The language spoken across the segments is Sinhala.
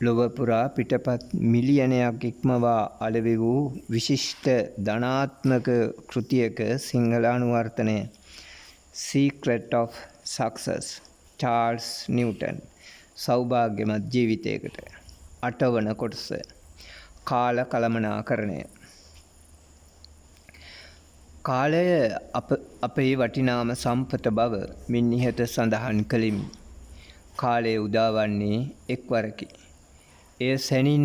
ලොව පුරා පිටපත් මිලියනයක් ඉක්මවා අලෙවි වූ විශිෂ්ට ධනාත්මක කෘතියක සිංහල අනුවර්තනය Secret of Success Charles Newton සෞභාග්‍යමත් ජීවිතයකට 8 වන කොටස කාල කළමනාකරණය. කාලය අපේ වටිනාම සම්පත බව මින් ඉහත සඳහන් කළෙමි. කාලය උදාවන්නේ එක්වරකි. එය සැනින්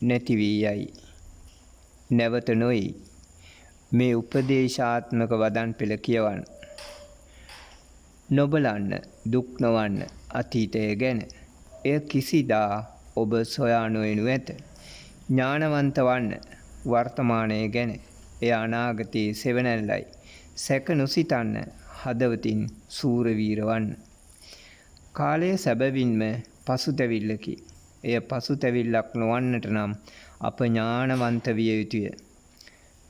නැති වී යයි. නැවත නොයි. මේ උපදේශාත්මක වදන් පෙළ කියවන්න. නොබලන්න දුක් නොවන්න අතීතය ගැන. එය කිසිදා ඔබ සොයා නොයනු ඇත. ඥානවන්ත වන්න වර්තමානය ගැන. එය අනාගතයේ සෙවණැල්ලයි. සැක නොසිතන්න හදවතින් සූරවීර වන්න. කාලය සැබවින්ම පසුතැවිල්ලකි. එය පසුතැවිල්ලක් නොවන්නට නම් අප ඥානවන්ත විය යුතුය.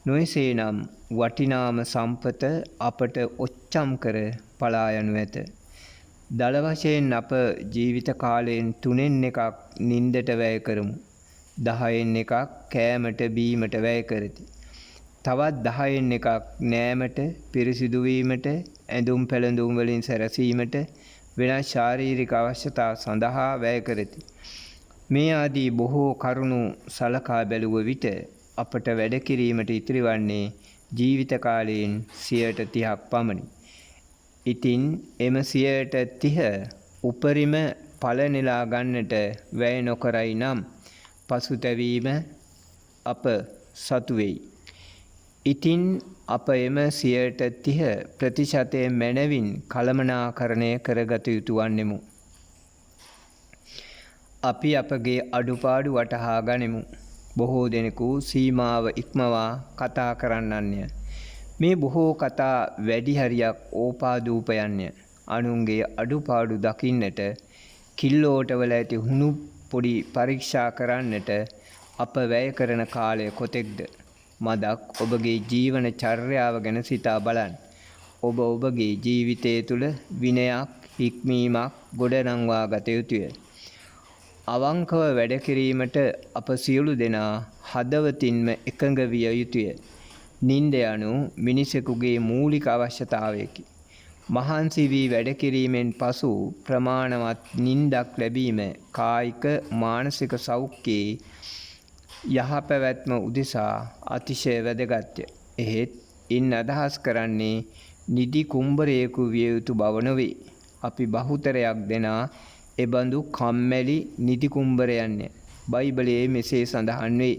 නොයසේ නම් වටිනාම සම්පත අපට ඔච්චම් කර පලා යනු ඇත. දල වශයෙන් අප ජීවිත කාලයෙන් 3න් එකක් නින්දට වැය කරමු. 10න් එකක් කෑමට බීමට වැය කරති. තවත් 10න් එකක් නෑමට, පිරිසිදු වීමට, ඇඳුම් පැළඳුම් වලින් සැරසීමට, වෙනත් ශාරීරික අවශ්‍යතා සඳහා වැය කරති. මේ ආදී බොහෝ කරුණු සලකා බැලුව විට අපට වැඩ කිරීමට ඉතිරි වන්නේ ජීවිත කාලයෙන් 30% පමණි. ඉතින් එම 30% උපරිම ඵල නෙලා ගන්නට වැය නොකරයි නම් පසුතැවීම අප සතු වෙයි. ඉතින් අප එම 30% මැනවින් කළමනාකරණය කරගත යුතු වන්නෙමු. අපි අපගේ අඩුපාඩු වටහා ගනිමු. බොහෝ දෙනෙකු සීමාව ඉක්මවා කතා කරන්නන්ය. මේ බොහෝ කතා වැඩි හරියක් ඕපාදූපයන්ය. අනුන්ගේ අඩුපාඩු දකින්නට, කිල්ලෝටවල ඇති හුණු පොඩි පරීක්ෂා කරන්නට අප වැය කරන කාලය කොතෙක්ද? මදක් ඔබගේ ජීවන චර්යාව ගැන සිතා බලන්න. ඔබ ඔබගේ ජීවිතය තුළ විනයක්, හික්මීමක් ගොඩනංවා ගත යුතුය. අවංකව වැඩ කිරීමට අප සියලු දෙනා හදවතින්ම එකඟ විය යුතුය. නින්ද යනු මිනිසෙකුගේ මූලික අවශ්‍යතාවයකි. මහන්සි වී වැඩ කිරීමෙන් පසු ප්‍රමාණවත් නින්දක් ලැබීම කායික මානසික සෞඛ්‍යයේ යහපැවැත්ම උදෙසා අතිශය වැදගත්ය. එහෙත් ඉන් අදහස් කරන්නේ නිදි කුඹරයෙකු විය යුතු බව නොවේ. අපි බහුතරයක් දෙනා එබඳු කම්මැලි නිදි කුඹරයන්ය. බයිබලයේ මෙසේ සඳහන් වේ.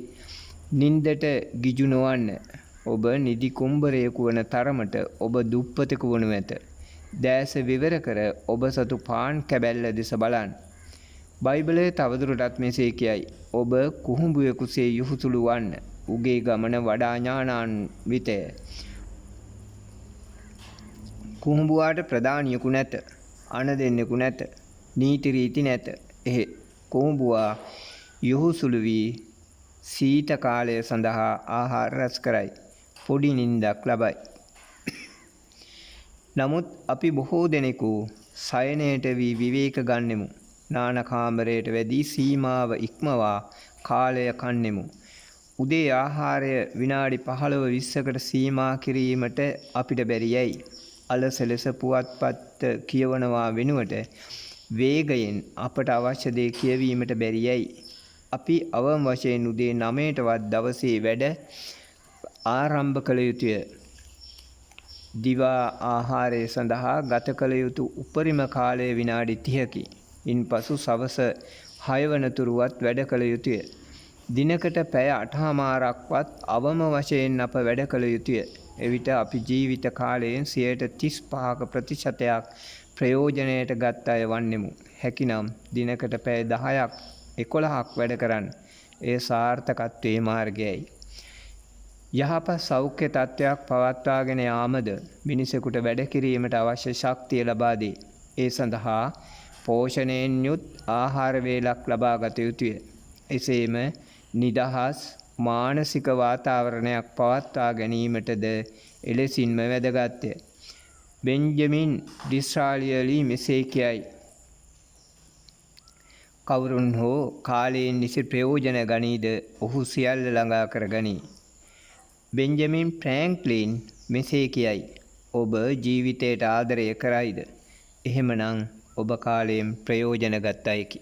නින්දට ගිජු නොවන්න. ඔබ නිදි කුඹරයෙකු වන තරමට ඔබ දුප්පතෙකු වනු ඇත. දැස විවර කර ඔබ සතු පාන් කැබැල්ල දෙස බලන්න. බයිබලයේ තවදුරටත් මෙසේ කියයි. ඔබ කුහුඹුවෙකුසේ යහුසුළු වන්න. උගේ ගමන වඩා ඥානාන්විතය. කුහුඹුවාට ප්‍රධානියෙකු නැත. අණ දෙන්නෙකු නැත. නීති රීති නැත. කුහුඹුවා යහුසුළු වී සීත කාලය සඳහා ආහාර රැස් කරයි. පොඩි නින්දක් ලබයි. නමුත් අපි බොහෝ දෙනෙකු සයනයට වී විවේක ගන්නෙමු. නාන කාමරයට වැදී සීමාව ඉක්මවා කාලය කන්නෙමු. උදේ ආහාරය විනාඩි 15-20කට සීමා කිරීමට අපිට බැරි යයි. අලස ලෙස පුවත්පත් කියවනවා වෙනුවට වේගයෙන් අපට අවශ්‍ය දේ කියවීමට බැරි යයි. අපි අවම වශයෙන් උදේ 9ටවත් දවසේ වැඩ ආරම්භ කළ යුතුය. දිවා ආහාරය සඳහා ගත කළ යුතු උපරිම කාලය විනාඩි 30කි. ඉන්පසු සවස 6 වනතුරුවත් වැඩ කළ යුතුය. දිනකට පැය 8මාරක්වත් අවම වශයෙන් අප වැඩ කළ යුතුය. එවිට අපි ජීවිත කාලයෙන් 35% ප්‍රතිශතයක් ප්‍රයෝජනයට ගත් අය වන්නෙමු. හැකිනම් දිනකට පැය 10ක් 11ක් වැඩ කරන්න. එය සාර්ථකත්වයේ මාර්ගයයි. යහපත් සෞඛ්‍ය තත්ත්වයක් පවත්වාගෙන යාමද මිනිසෙකුට වැඩ කිරීමට අවශ්‍ය ශක්තිය ලබා දේ. ඒ සඳහා පෝෂණයෙන් යුත් ආහාර වේලක් ලබා ගත යුතුය. එසේම නිදහස් මානසික වාතාවරණයක් පවත්වා ගැනීමටද එලෙසින්ම වැදගත්ය. බෙන්ජමින් ඩිස්රාලියලි මෙසේ කියයි. කවුරුන් හෝ කාලයෙන් නිසි ප්‍රයෝජන ගනීද ඔහු සියල්ල ළඟා කර ගනී. බෙන්ජමින් ෆ්‍රෑන්ක්ලින් මෙසේ කියයි. ඔබ ජීවිතයට ආදරය කරයිද? එහෙමනම් ඔබ කාලයෙන් ප්‍රයෝජන ගත් අයෙකි.